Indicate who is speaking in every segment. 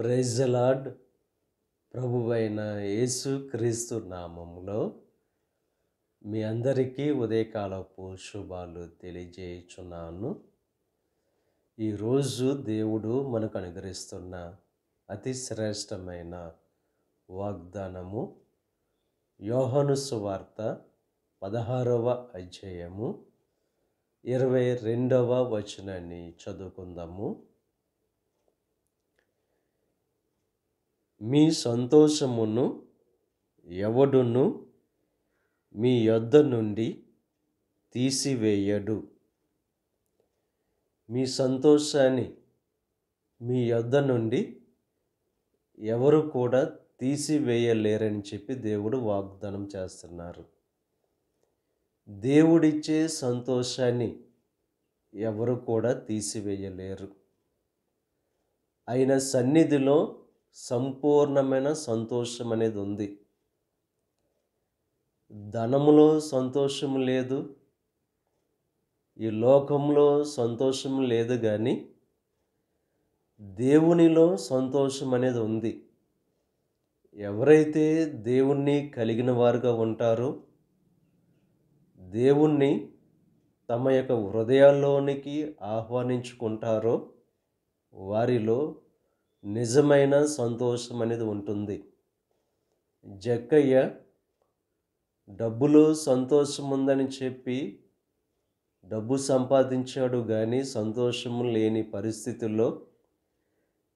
Speaker 1: Praise the lord. ప్రభువైన యేసు క్రీస్తు నామములో మీ అందరికీ ఉదయకాలపు శుభాలు తెలియజేయుచున్నాను. ఈరోజు దేవుడు మనకు అనుగ్రహిస్తున్న అతి శ్రేష్టమైన వాగ్దానము యోహాను సువార్త 16వ అధ్యాయము 22వ వచనాన్ని చదువుకుందాము. మీ సంతోషమును ఎవడును మీ యొద్ద నుండి తీసివేయడు. మీ సంతోషాన్ని మీ యొద్ద నుండి ఎవరు కూడా తీసివేయలేరని చెప్పి దేవుడు వాగ్దానం చేస్తున్నారు. దేవుడిచ్చే సంతోషాన్ని ఎవరు కూడా తీసివేయలేరు. ఆయన సన్నిధిలో సంపూర్ణమైన సంతోషం అనేది ఉంది. ధనములో సంతోషం లేదు, ఈ లోకంలో సంతోషం లేదు, కానీ దేవునిలో సంతోషం అనేది ఉంది. ఎవరైతే దేవుణ్ణి కలిగిన వారుగా ఉంటారో, దేవుణ్ణి తమ యొక్క హృదయాల్లోనికి ఆహ్వానించుకుంటారో వారిలో నిజమైన సంతోషం అనేది ఉంటుంది. జక్కయ్య డబ్బులో సంతోషం ఉందని చెప్పి డబ్బు సంపాదించాడు, కానీ సంతోషం లేని పరిస్థితుల్లో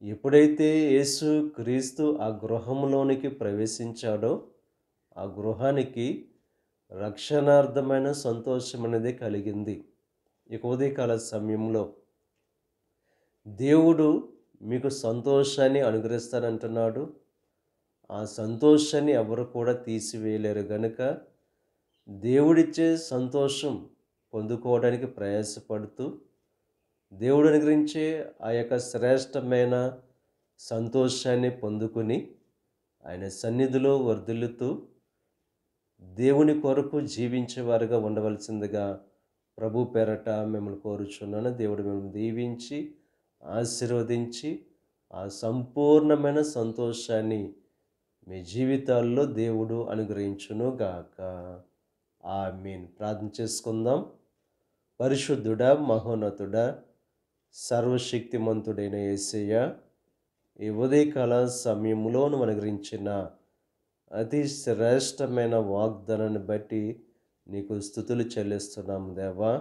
Speaker 1: ఎప్పుడైతే యేసు క్రీస్తు ఆ గృహంలోనికి ప్రవేశించాడో ఆ గృహానికి రక్షణార్థమైన సంతోషం అనేది కలిగింది. ఇక ఉదయకాల సమయంలో దేవుడు మీకు సంతోషాన్ని అనుగ్రహిస్తానంటున్నాడు. ఆ సంతోషాన్ని ఎవరు కూడా తీసివేయలేరు గనుక దేవుడిచ్చే సంతోషం పొందుకోవడానికి ప్రయాసపడుతూ దేవుడు అనుగ్రహించే ఆ యొక్క శ్రేష్టమైన సంతోషాన్ని పొందుకుని ఆయన సన్నిధిలో వర్ధిల్లుతూ దేవుని కొరకు జీవించేవారుగా ఉండవలసిందిగా ప్రభు పేరట మిమ్మల్ని కోరుచున్నాను. దేవుడు మిమ్మల్ని దీవించి ఆశీర్వదించి ఆ సంపూర్ణమైన సంతోషాన్ని మీ జీవితాల్లో దేవుడు అనుగ్రహించును గాక. ఆమేన్. ప్రార్థన చేసుకుందాం. పరిశుద్ధుడా, మహోన్నతుడా, సర్వశక్తిమంతుడైన యేసయ్య, ఈ ఉదయకాల సమయంలో నువ్వు అనుగ్రహించిన అతి శ్రేష్టమైన వాగ్దానాన్ని బట్టి నీకు స్తుతులు చెల్లిస్తున్నాం దేవా.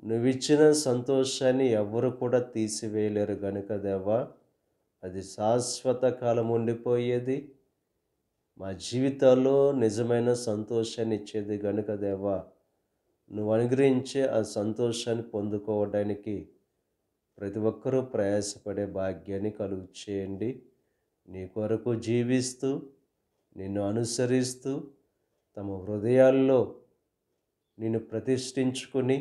Speaker 1: నువ్విచ్చిన సంతోషాన్ని ఎవరు కూడా తీసివేయలేరు గనుక దేవా, అది శాశ్వత కాలం ఉండిపోయేది. మా జీవితాల్లో నిజమైన సంతోషాన్ని ఇచ్చేది గనుక దేవా, నువ్వు అనుగ్రహించే ఆ సంతోషాన్ని పొందుకోవడానికి ప్రతి ఒక్కరూ ప్రయాసపడే భాగ్యాన్ని కలుగు చేయండి. నీ కొరకు జీవిస్తూ నిన్ను అనుసరిస్తూ తమ హృదయాల్లో నిన్ను ప్రతిష్ఠించుకుని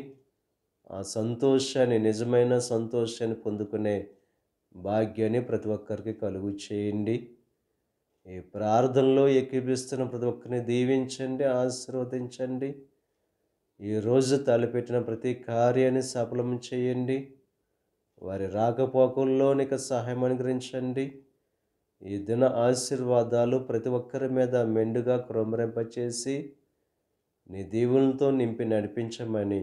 Speaker 1: ఆ సంతోషాన్ని, నిజమైన సంతోషాన్ని పొందుకునే భాగ్యాన్ని ప్రతి ఒక్కరికి కలుగు చేయండి. ఈ ప్రార్థనలో ఏకీభిస్తున్న ప్రతి ఒక్కరిని దీవించండి, ఆశీర్వదించండి. ఈరోజు తలపెట్టిన ప్రతి కార్యాన్ని సఫలం చేయండి. వారి రాకపోకల్లో నీకు సహాయం అనుగ్రహించండి. ఈ దిన ఆశీర్వాదాలు ప్రతి ఒక్కరి మీద మెండుగా కృమ్మరింపచేసి నీ దీవులతో నింపి నడిపించమని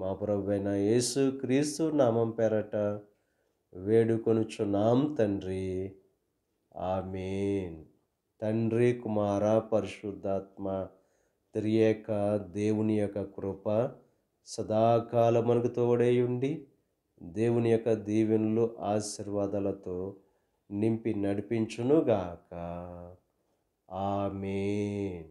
Speaker 1: మా ప్రభువైన యేసు క్రీస్తు నామం పేరట వేడుకొనుచున్నాం తండ్రి. ఆమేన్. తండ్రి, కుమార, పరిశుద్ధాత్మ త్రియేక దేవుని యొక్క కృప సదాకాలం మనకు తోడై ఉండి దేవుని యొక్క దీవెనలు ఆశీర్వాదాలతో నింపి నడిపించునుగాక. ఆమేన్.